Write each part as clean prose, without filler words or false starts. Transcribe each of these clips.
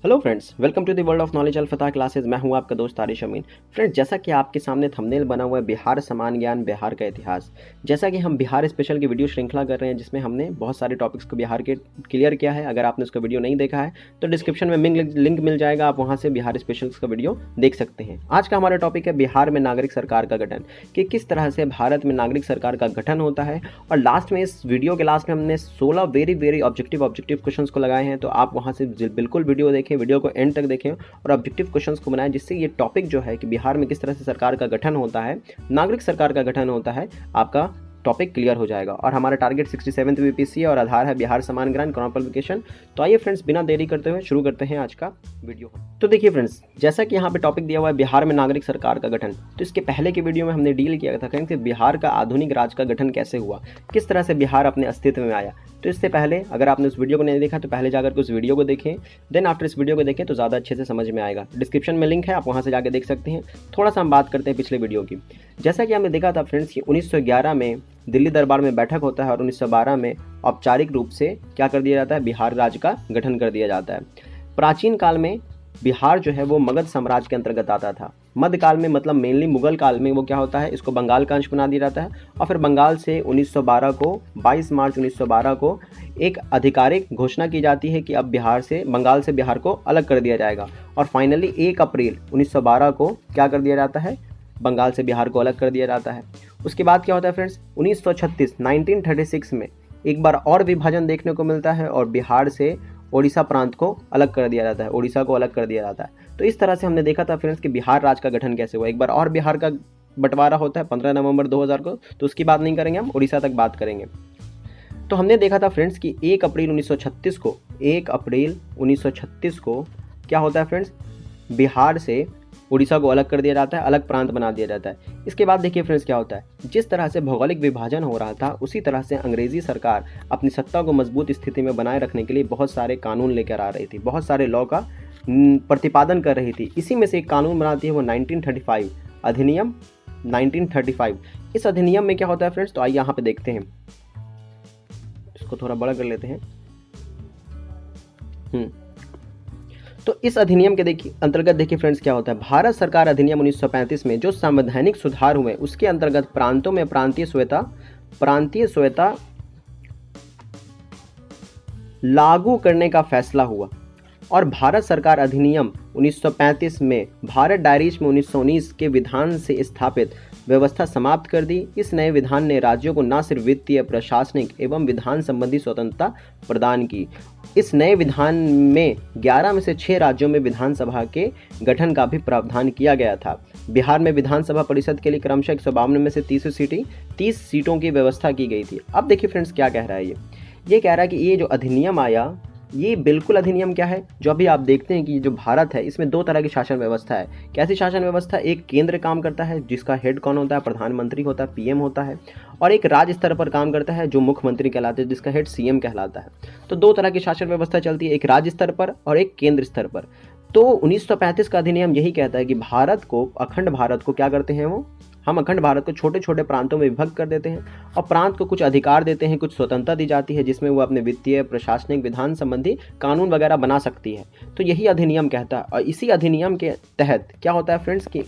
Hello friends, welcome to the world of knowledge अल्फता classes. मैं हूं आपका दोस्त तारिश अमीन। फ्रेंड्स, जैसा कि आपके सामने थंबनेल बना हुआ है बिहार समान ज्ञान बिहार का इतिहास, जैसा कि हम बिहार स्पेशल की वीडियो श्रृंखला कर रहे हैं जिसमें हमने बहुत सारे टॉपिक्स को बिहार के क्लियर किया है। अगर आपने उसका वीडियो नहीं देखा है तो डिस्क्रिप्शन में लिंक मिल जाएगा, आप वहाँ से बिहार स्पेशल्स का वीडियो देख सकते हैं। आज का हमारा टॉपिक है बिहार में नागरिक सरकार का गठन, कि किस तरह से भारत में नागरिक सरकार का गठन होता है। और लास्ट में, इस वीडियो के लास्ट में हमने 16 वेरी ऑब्जेक्टिव क्वेश्चंस को लगाए हैं, तो आप वहाँ से बिल्कुल वीडियो देखें, वीडियो को एंड तक देखें और ऑब्जेक्टिव क्वेश्चंस को बनाएं, जिससे ये टॉपिक जो है कि बिहार में किस तरह से सरकार का गठन होता है, नागरिक सरकार का गठन होता है, आपका टॉपिक क्लियर हो जाएगा। और हमारा टारगेट 67th बीपीएससी है और आधार है बिहार समान ज्ञान क्रॉन पब्लिकेशन। तो आइए फ्रेंड्स, बिना देरी करते हुए शुरू करते हैं आज का वीडियो। तो देखिए फ्रेंड्स, जैसा कि यहाँ पे टॉपिक दिया हुआ है बिहार में नागरिक सरकार का गठन, तो इसके पहले के वीडियो में हमने डील किया था कि बिहार का आधुनिक राज्य का गठन कैसे हुआ, किस तरह से बिहार अपने अस्तित्व में आया। तो इससे पहले अगर आपने उस वीडियो को नहीं देखा तो पहले जाकर उस वीडियो को देखें, देन आफ्टर इस वीडियो को देखें तो ज़्यादा अच्छे से समझ में आएगा। डिस्क्रिप्शन में लिंक है, आप वहाँ से जाकर देख सकते हैं। थोड़ा सा हम बात करते हैं पिछले वीडियो की। जैसा कि हमने देखा था फ्रेंड्स कि 1911 में दिल्ली दरबार में बैठक होता है और 1912 में औपचारिक रूप से क्या कर दिया जाता है, बिहार राज्य का गठन कर दिया जाता है। प्राचीन काल में बिहार जो है वो मगध साम्राज्य के अंतर्गत आता था। मध्यकाल में, मतलब मेनली मुगल काल में, वो क्या होता है, इसको बंगाल का अंश बना दिया जाता है। और फिर बंगाल से 1912 को 22 मार्च 1912 को एक आधिकारिक घोषणा की जाती है कि अब बंगाल से बिहार को अलग कर दिया जाएगा। और फाइनली 1 अप्रैल 1912 को क्या कर दिया जाता है, बंगाल से बिहार को अलग कर दिया जाता है। उसके बाद क्या होता है फ्रेंड्स, 1936 में एक बार और विभाजन देखने को मिलता है और बिहार से ओडिशा प्रांत को अलग कर दिया जाता है, ओडिशा को अलग कर दिया जाता है। तो इस तरह से हमने देखा था फ्रेंड्स कि बिहार राज्य का गठन कैसे हुआ। एक बार और बिहार का बंटवारा होता है 15 नवंबर 2000 को, तो उसकी बात नहीं करेंगे, हम ओडिशा तक बात करेंगे। तो हमने देखा था फ्रेंड्स कि 1 अप्रैल 1936 को क्या होता है फ्रेंड्स, बिहार से उड़ीसा को अलग कर दिया जाता है, अलग प्रांत बना दिया जाता है। इसके बाद देखिए फ्रेंड्स क्या होता है, जिस तरह से भौगोलिक विभाजन हो रहा था उसी तरह से अंग्रेजी सरकार अपनी सत्ता को मजबूत स्थिति में बनाए रखने के लिए बहुत सारे कानून लेकर आ रही थी, बहुत सारे लॉ का प्रतिपादन कर रही थी। इसी में से एक कानून बनाती है वो 1935 अधिनियम 1935। इस अधिनियम में क्या होता है फ्रेंड्स, तो आइए यहाँ पे देखते हैं, इसको थोड़ा बड़ा कर लेते हैं। तो इस अधिनियम के अंतर्गत देखिए फ्रेंड्स क्या होता है, भारत सरकार अधिनियम 1935 में जो संवैधानिक सुधार हुए उसके अंतर्गत प्रांतों में प्रांतीय स्वयंता लागू करने का फैसला हुआ। और भारत सरकार अधिनियम 1935 में भारत डायरीज में 1919 के विधान से स्थापित व्यवस्था समाप्त कर दी। इस नए विधान ने राज्यों को न सिर्फ वित्तीय, प्रशासनिक एवं विधान संबंधी स्वतंत्रता प्रदान की। इस नए विधान में 11 में से 6 राज्यों में विधानसभा के गठन का भी प्रावधान किया गया था। बिहार में विधानसभा परिषद के लिए क्रमशः 152 में से 30 सीटों की व्यवस्था की गई थी। अब देखिए फ्रेंड्स क्या कह रहा है, ये कह रहा है कि ये जो अधिनियम आया, ये बिल्कुल अधिनियम क्या है, जो अभी आप देखते हैं कि जो भारत है इसमें 2 तरह की शासन व्यवस्था है। कैसी शासन व्यवस्था, एक केंद्र काम करता है जिसका हेड कौन होता है, प्रधानमंत्री होता है, पीएम होता है। और एक राज्य स्तर पर काम करता है जो मुख्यमंत्री कहलाते हैं, जिसका हेड सीएम कहलाता है। तो 2 तरह की शासन व्यवस्था चलती है, एक राज्य स्तर पर और एक केंद्र स्तर पर। तो 1935 का अधिनियम यही कहता है कि अखंड भारत को क्या करते हैं, हम अखंड भारत को छोटे छोटे प्रांतों में विभक्त कर देते हैं और प्रांत को कुछ अधिकार देते हैं, कुछ स्वतंत्रता दी जाती है जिसमें वो अपने वित्तीय, प्रशासनिक, विधान संबंधी कानून वगैरह बना सकती है। तो यही अधिनियम कहता है। और इसी अधिनियम के तहत क्या होता है फ्रेंड्स कि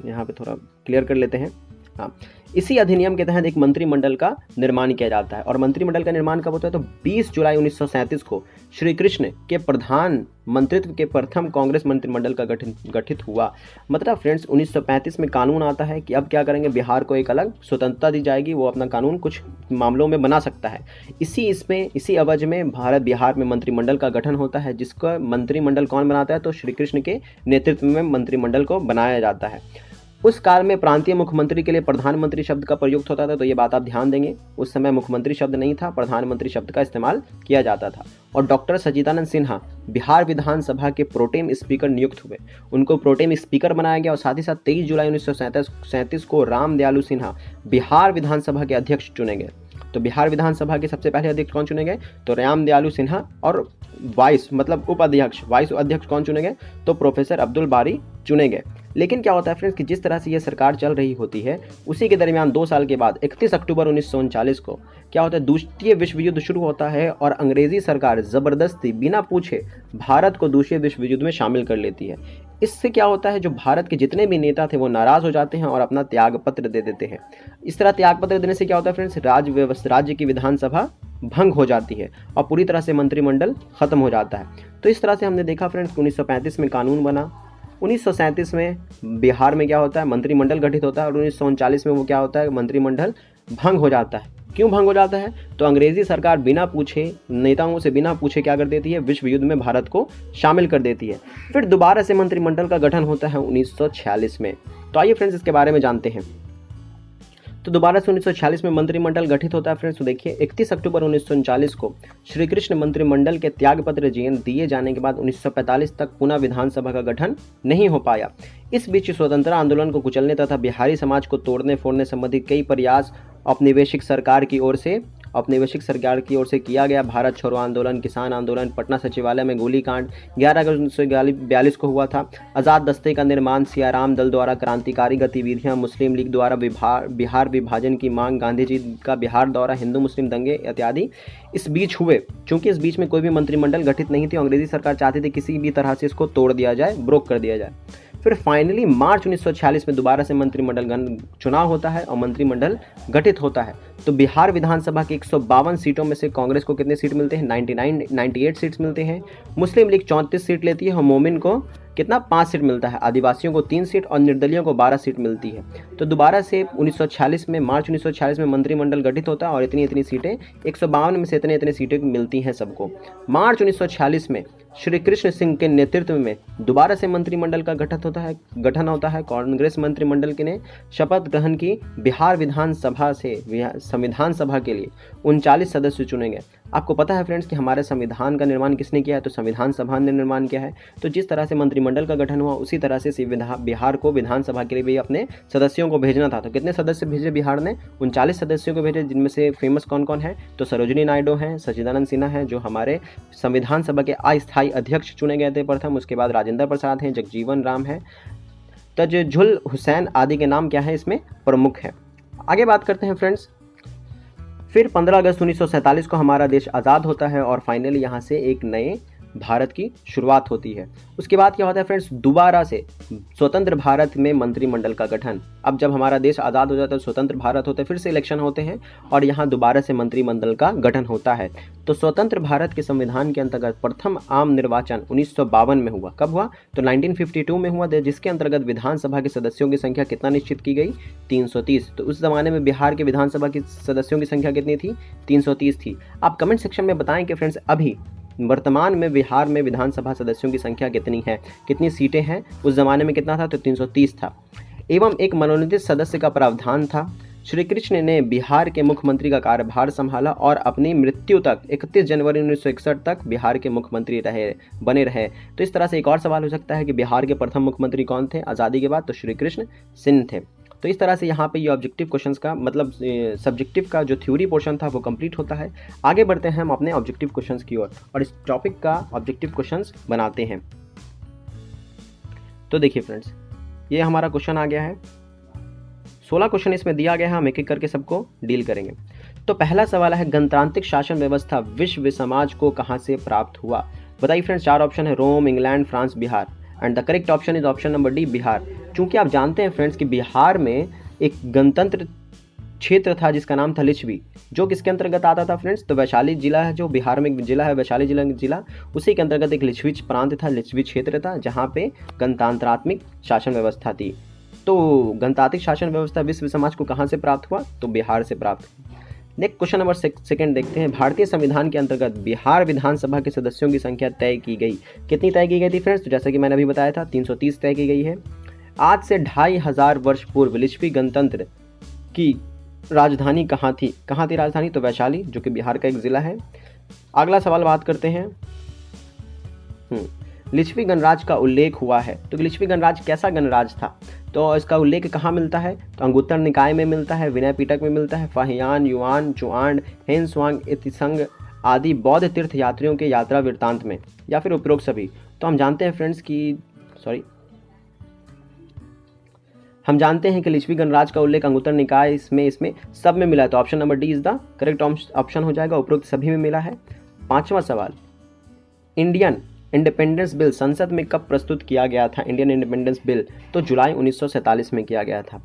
यहाँ पे थोड़ा क्लियर कर लेते हैं। हाँ, इसी अधिनियम के तहत एक मंत्रिमंडल का निर्माण किया जाता है। और मंत्रिमंडल का निर्माण कब होता है, तो 20 जुलाई 1937 को श्री कृष्ण के प्रधान मंत्रित्व के प्रथम कांग्रेस मंत्रिमंडल का गठित हुआ। मतलब फ्रेंड्स 1935 में कानून आता है कि अब क्या करेंगे, बिहार को एक अलग स्वतंत्रता दी जाएगी, वो अपना कानून कुछ मामलों में बना सकता है। इसी अवधि में बिहार में मंत्रिमंडल का गठन होता है, जिसका मंत्रिमंडल कौन बनाता है, तो श्री कृष्ण के नेतृत्व में मंत्रिमंडल को बनाया जाता है। उस काल में प्रांतीय मुख्यमंत्री के लिए प्रधानमंत्री शब्द का प्रयुक्त होता था, तो ये बात आप ध्यान देंगे, उस समय मुख्यमंत्री शब्द नहीं था, प्रधानमंत्री शब्द का इस्तेमाल किया जाता था। और डॉक्टर सच्चिदानंद सिन्हा बिहार विधानसभा के प्रोटेम स्पीकर नियुक्त हुए, उनको प्रोटेम स्पीकर बनाया गया। और साथ ही साथ 23 जुलाई 1937 को राम दयालु सिन्हा बिहार विधानसभा के अध्यक्ष चुने गए। तो बिहार विधानसभा के सबसे पहले अध्यक्ष कौन चुने गए, तो राम दयालु सिन्हा। और वाइस अध्यक्ष कौन चुने गए, तो प्रोफेसर अब्दुल बारी चुने गए। लेकिन क्या होता है फ्रेंड्स कि जिस तरह से ये सरकार चल रही होती है उसी के दरमियान 2 साल के बाद 31 अक्टूबर 1939 को क्या होता है, द्वितीय विश्व युद्ध शुरू होता है और अंग्रेजी सरकार ज़बरदस्ती बिना पूछे भारत को दूसरे विश्व युद्ध में शामिल कर लेती है। इससे क्या होता है, जो भारत के जितने भी नेता थे वो नाराज़ हो जाते हैं और अपना त्याग पत्र दे देते हैं। इस तरह त्याग पत्र देने से क्या होता है फ्रेंड्स, राज्य की विधानसभा भंग हो जाती है और पूरी तरह से मंत्रिमंडल खत्म हो जाता है। तो इस तरह से हमने देखा फ्रेंड्स 1935 में कानून बना, 1937 में बिहार में क्या होता है, मंत्रिमंडल गठित होता है और 1939 में वो क्या होता है, मंत्रिमंडल भंग हो जाता है। क्यों भंग हो जाता है, तो अंग्रेजी सरकार बिना पूछे, नेताओं से बिना पूछे क्या कर देती है, विश्व युद्ध में भारत को शामिल कर देती है। फिर दोबारा से मंत्रिमंडल का गठन होता है 1946 में। तो आइए फ्रेंड्स इसके बारे में जानते हैं। तो दोबारा से 1946 में मंत्रिमंडल गठित होता है फ्रेंड्स। तो देखिए 31 अक्टूबर 1939 को श्री कृष्ण मंत्रिमंडल के त्यागपत्र दिए जाने के बाद 1945 तक पुनः विधानसभा का गठन नहीं हो पाया। इस बीच स्वतंत्रता आंदोलन को कुचलने तथा बिहारी समाज को तोड़ने फोड़ने संबंधी कई प्रयास औपनिवेशिक सरकार की ओर से किया गया। भारत छोड़ो आंदोलन, किसान आंदोलन, पटना सचिवालय में गोलीकांड 11 अगस्त 1942 को हुआ था। आज़ाद दस्ते का निर्माण, सियाराम दल द्वारा क्रांतिकारी गतिविधियां, मुस्लिम लीग द्वारा बिहार विभाजन की मांग, गांधी जी का बिहार दौरा, हिंदू मुस्लिम दंगे इत्यादि इस बीच हुए। चूंकि इस बीच में कोई भी मंत्रिमंडल गठित नहीं थी, अंग्रेजी सरकार चाहती थी किसी भी तरह से इसको तोड़ दिया जाए, ब्रोक कर दिया जाए। फिर फाइनली मार्च 1946 में दोबारा से मंत्रिमंडल चुनाव होता है और मंत्रिमंडल गठित होता है। तो बिहार विधानसभा की 152 सीटों में से कांग्रेस को कितने सीट मिलते हैं, 98 सीट्स मिलते हैं। मुस्लिम लीग 34 सीट लेती है और मोमिन को कितना 5 सीट मिलता है, आदिवासियों को 3 सीट और निर्दलियों को 12 सीट मिलती है। तो दोबारा से 1946 में मार्च 1946 में मंत्रिमंडल गठित होता है और इतनी सीटें 152 में से इतने सीटें मिलती हैं सबको। मार्च 1946 में श्री कृष्ण सिंह के नेतृत्व में दोबारा से मंत्रिमंडल का गठन होता है। कांग्रेस मंत्रिमंडल के ने शपथ ग्रहण की। बिहार विधानसभा से संविधान सभा के लिए 39 सदस्य चुने गए। आपको पता है फ्रेंड्स कि हमारे संविधान का निर्माण किसने किया है, तो संविधान सभा ने निर्माण किया है। तो जिस तरह से मंत्रिमंडल का गठन हुआ उसी तरह से बिहार को विधानसभा के लिए भी अपने सदस्यों को भेजना था। तो कितने सदस्य भेजे बिहार ने, 39 सदस्यों को भेजे, जिनमें से फेमस कौन कौन है, तो सरोजिनी नायडू हैं, सच्चिदानंद सिन्हा हैं जो हमारे संविधान सभा के अस्थायी अध्यक्ष चुने गए थे प्रथम। उसके बाद राजेंद्र प्रसाद हैं, जगजीवन राम है, तजुल हुसैन आदि के नाम क्या है इसमें प्रमुख है। आगे बात करते हैं फ्रेंड्स। फिर 15 अगस्त 1947 को हमारा देश आज़ाद होता है और फाइनली यहाँ से एक नए भारत की शुरुआत होती है। उसके बाद क्या होता है फ्रेंड्स, दोबारा से स्वतंत्र भारत में मंत्रिमंडल का गठन। अब जब हमारा देश आज़ाद हो जाता है, स्वतंत्र भारत होता है, फिर से इलेक्शन होते हैं और यहाँ दोबारा से मंत्रिमंडल का गठन होता है। तो स्वतंत्र भारत के संविधान के अंतर्गत प्रथम आम निर्वाचन 1952 में हुआ। कब हुआ, तो 1952 में हुआ, जिसके अंतर्गत विधानसभा के सदस्यों की संख्या कितना निश्चित की गई, 330। तो उस जमाने में बिहार के विधानसभा की सदस्यों की संख्या कितनी थी, 330 थी। आप कमेंट सेक्शन में बताएं कि फ्रेंड्स अभी वर्तमान में बिहार में विधानसभा सदस्यों की संख्या कितनी है, कितनी सीटें हैं, उस जमाने में कितना था, तो 330 था। एवं एक मनोनीत सदस्य का प्रावधान था। श्री कृष्ण ने बिहार के मुख्यमंत्री का कार्यभार संभाला और अपनी मृत्यु तक 31 जनवरी 1961 तक बिहार के मुख्यमंत्री बने रहे। तो इस तरह से एक और सवाल हो सकता है कि बिहार के प्रथम मुख्यमंत्री कौन थे आज़ादी के बाद, तो श्री कृष्ण सिंह थे। तो इस तरह से यहाँ पे ये ऑब्जेक्टिव क्वेश्चंस का मतलब सब्जेक्टिव का जो थ्योरी पोर्शन था वो कंप्लीट होता है। आगे बढ़ते हैं हम अपने ऑब्जेक्टिव क्वेश्चंस की ओर और इस टॉपिक का ऑब्जेक्टिव क्वेश्चंस बनाते हैं। तो देखिए फ्रेंड्स, ये हमारा क्वेश्चन आ गया है। 16 क्वेश्चन इसमें दिया गया है, हम एक एक करके सबको डील करेंगे। तो पहला सवाल है, गणतांत्रिक शासन व्यवस्था विश्व समाज को कहाँ से प्राप्त हुआ। बताइए फ्रेंड्स, 4 ऑप्शन है, Rome, England, France, Bihar. And the correct option is option number D, Bihar. क्योंकि आप जानते हैं फ्रेंड्स कि बिहार में एक गणतंत्र क्षेत्र था जिसका नाम था लिच्छवी, जो किसके अंतर्गत आता था फ्रेंड्स, तो वैशाली जिला है, जो बिहार में एक जिला है वैशाली जिला, उसी के अंतर्गत एक लिच्छवी प्रांत था, लिच्छवी क्षेत्र था, जहाँ पे गणतंत्रात्मक शासन व्यवस्था थी। तो गणतांत्रिक शासन व्यवस्था विश्व समाज को कहाँ से प्राप्त हुआ, तो बिहार से प्राप्त हुआ। नेक्स्ट क्वेश्चन नंबर 2 देखते हैं। भारतीय संविधान के अंतर्गत बिहार विधानसभा के सदस्यों की संख्या तय की गई। कितनी तय की गई थी फ्रेंड्स, तो जैसा कि मैंने अभी बताया था 330 तय की गई है। आज से 2500 वर्ष पूर्व लिच्छवी गणतंत्र की राजधानी कहाँ थी राजधानी, तो वैशाली, जो कि बिहार का एक जिला है। अगला सवाल बात करते हैं, लिच्छवी गणराज्य का उल्लेख हुआ है। तो लिच्छवी गणराज्य कैसा गणराज्य था, तो इसका उल्लेख कहाँ मिलता है, तो अंगुत्तर निकाय में मिलता है, विनय पिटक में मिलता है, फाहियान, युआन, चुआंड, हेनस्वांग इतिसंग आदि बौद्ध तीर्थ यात्रियों के यात्रा वृत्तांत में, या फिर उपरोक्त सभी। तो हम जानते हैं फ्रेंड्स कि हम जानते हैं कि लिच्छवी गणराज्य का उल्लेख अंगुत्तर निकाय इसमें सब में मिला है, तो option number D is the correct option हो जाएगा, उपरोक्त सभी में मिला है। 5वां सवाल, इंडियन इंडिपेंडेंस बिल संसद में कब प्रस्तुत किया गया था? इंडियन इंडिपेंडेंस बिल तो जुलाई 1947 में किया गया था।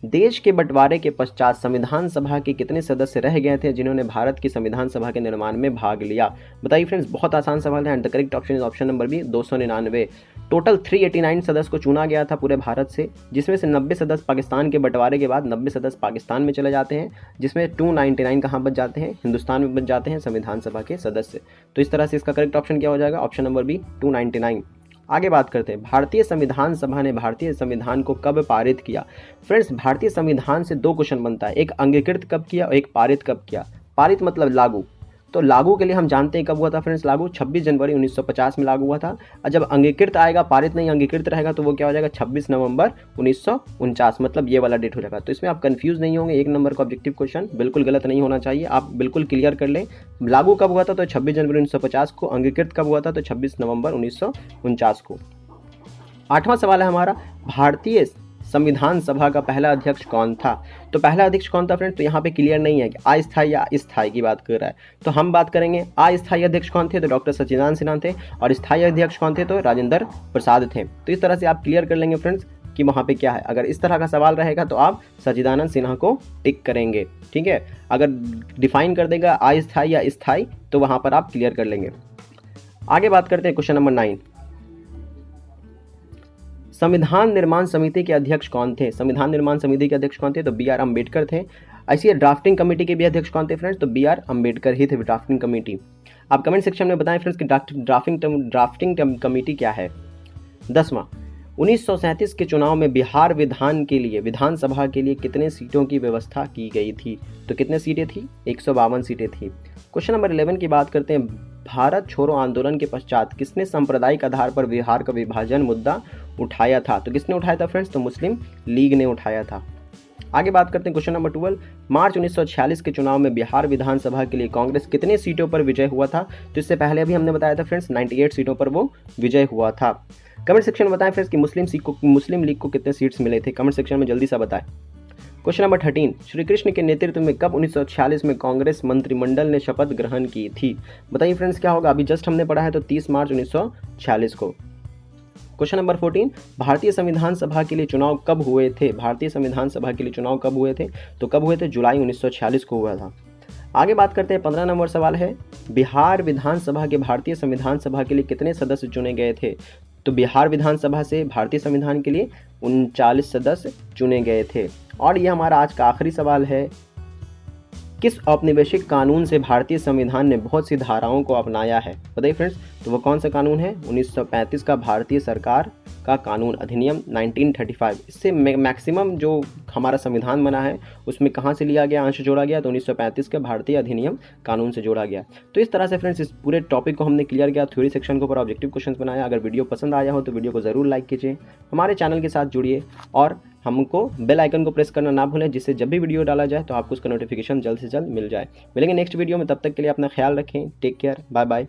देश के बंटवारे के पश्चात संविधान सभा के कितने सदस्य रह गए थे जिन्होंने भारत की संविधान सभा के निर्माण में भाग लिया? बताइए फ्रेंड्स, बहुत आसान सवाल है and the correct option is option number B 299। Total 389 सदस्य को चुना गया था पूरे भारत से, जिसमें से 90 सदस्य पाकिस्तान के बंटवारे के बाद 90 सदस्य पाकिस्तान में चले जाते हैं, जिसमें 299 कहाँ बच जाते हैं? हिंदुस्तान में बच जाते हैं संविधान सभा के सदस्य। तो इस तरह से इसका करेक्ट ऑप्शन क्या हो जाएगा? Option number B 299। आगे बात करते हैं, भारतीय संविधान सभा ने भारतीय संविधान को कब पारित किया? फ्रेंड्स, भारतीय संविधान से दो क्वेश्चन बनता है, एक अंगीकृत कब किया और एक पारित कब किया। पारित मतलब लागू, तो लागू के लिए हम जानते हैं कब हुआ था फ्रेंड्स? लागू 26 जनवरी 1950 में लागू हुआ था। और जब अंगीकृत आएगा, पारित नहीं अंगीकृत रहेगा, तो वो क्या हो जाएगा? 26 नवंबर 1949, मतलब ये वाला डेट हो जाएगा। तो इसमें आप कंफ्यूज नहीं होंगे, एक नंबर का ऑब्जेक्टिव क्वेश्चन बिल्कुल गलत नहीं होना चाहिए, आप बिल्कुल क्लियर कर लें। लागू कब हुआ था? तो 26 जनवरी 1950 को। अंगीकृत कब हुआ था? तो 26 नवंबर 1949 को। 8वां सवाल है हमारा, भारतीय संविधान सभा का पहला अध्यक्ष कौन था? तो पहला अध्यक्ष कौन था फ्रेंड्स? तो यहाँ पे क्लियर नहीं है कि अस्थायी या स्थायी की बात कर रहा है, तो हम बात करेंगे अस्थायी अध्यक्ष कौन थे? तो डॉक्टर सच्चिदानंद सिन्हा थे। और स्थायी अध्यक्ष कौन थे? तो राजेंद्र प्रसाद थे। तो इस तरह से आप क्लियर कर लेंगे फ्रेंड्स कि वहाँ पे क्या है। अगर इस तरह का सवाल रहेगा तो आप सच्चिदानंद सिन्हा को टिक करेंगे, ठीक है। अगर डिफाइन कर देगा अस्थायी या स्थायी, तो वहाँ पर आप क्लियर कर लेंगे। आगे बात करते हैं क्वेश्चन नंबर 9, संविधान निर्माण समिति के अध्यक्ष कौन थे? संविधान निर्माण समिति के अध्यक्ष कौन थे? तो बी.आर. अम्बेडकर थे। ऐसी ड्राफ्टिंग कमेटी के भी अध्यक्ष कौन थे फ्रेंड्स? तो बी.आर. अम्बेडकर ही थे ड्राफ्टिंग कमेटी। आप कमेंट सेक्शन में बताएं फ्रेंड्स कि ड्राफ्टिंग कमेटी क्या है। 10वां, 1937 के चुनाव में बिहार विधानसभा के लिए कितने सीटों की व्यवस्था की गई थी? तो कितने सीटें थी? 152 सीटें थी। क्वेश्चन नंबर 11 की बात करते हैं, भारत छोड़ो आंदोलन के पश्चात किसने सांप्रदायिक आधार पर बिहार का विभाजन मुद्दा उठाया था? तो किसने उठाया था फ्रेंड्स? तो मुस्लिम लीग ने उठाया था। आगे बात करते हैं क्वेश्चन नंबर 12, मार्च 1946 के चुनाव में बिहार विधानसभा के लिए कांग्रेस कितने सीटों पर विजय हुआ था? तो इससे पहले अभी हमने बताया था फ्रेंड्स 98 सीटों पर वो विजय हुआ था। कमेंट सेक्शन में बताएं फ्रेंड्स कि मुस्लिम लीग को कितने सीट्स मिले थे? कमेंट सेक्शन में जल्दी से बताएं। क्वेश्चन नंबर 13, श्री कृष्ण के नेतृत्व में कब 1946 में कांग्रेस मंत्रिमंडल ने शपथ ग्रहण की थी? बताइए फ्रेंड्स क्या होगा? अभी जस्ट हमने पढ़ा है, तो 30 मार्च 1946 को। क्वेश्चन नंबर 14, भारतीय संविधान सभा के लिए चुनाव कब हुए थे? भारतीय संविधान सभा के लिए चुनाव कब हुए थे? तो कब हुए थे? जुलाई 1946 को हुआ था। आगे बात करते हैं, 15 नंबर सवाल है, बिहार विधानसभा के भारतीय संविधान सभा के लिए कितने सदस्य चुने गए थे? तो बिहार विधानसभा से भारतीय संविधान के लिए 39 सदस्य चुने गए थे। और ये हमारा आज का आखिरी सवाल है, किस औपनिवेशिक कानून से भारतीय संविधान ने बहुत सी धाराओं को अपनाया है? बताइए फ्रेंड्स, तो वो कौन सा कानून है? 1935 का भारतीय सरकार का कानून अधिनियम 1935। इससे मैक्सिमम जो हमारा संविधान बना है उसमें कहाँ से लिया गया, अंश जोड़ा गया? तो 1935 के भारतीय अधिनियम कानून से जोड़ा गया। तो इस तरह से फ्रेंड्स इस पूरे टॉपिक को हमने क्लियर किया, थ्योरी सेक्शन के ऊपर ऑब्जेक्टिव क्वेश्चन बनाया। अगर वीडियो पसंद आया हो तो वीडियो को ज़रूर लाइक कीजिए, हमारे चैनल के साथ जुड़िए और हमको बेल आइकन को प्रेस करना ना भूलें, जिससे जब भी वीडियो डाला जाए तो आपको उसका नोटिफिकेशन जल्द से जल्द मिल जाए। मिलेंगे नेक्स्ट वीडियो में, तब तक के लिए अपना ख्याल रखें। Take care, bye bye.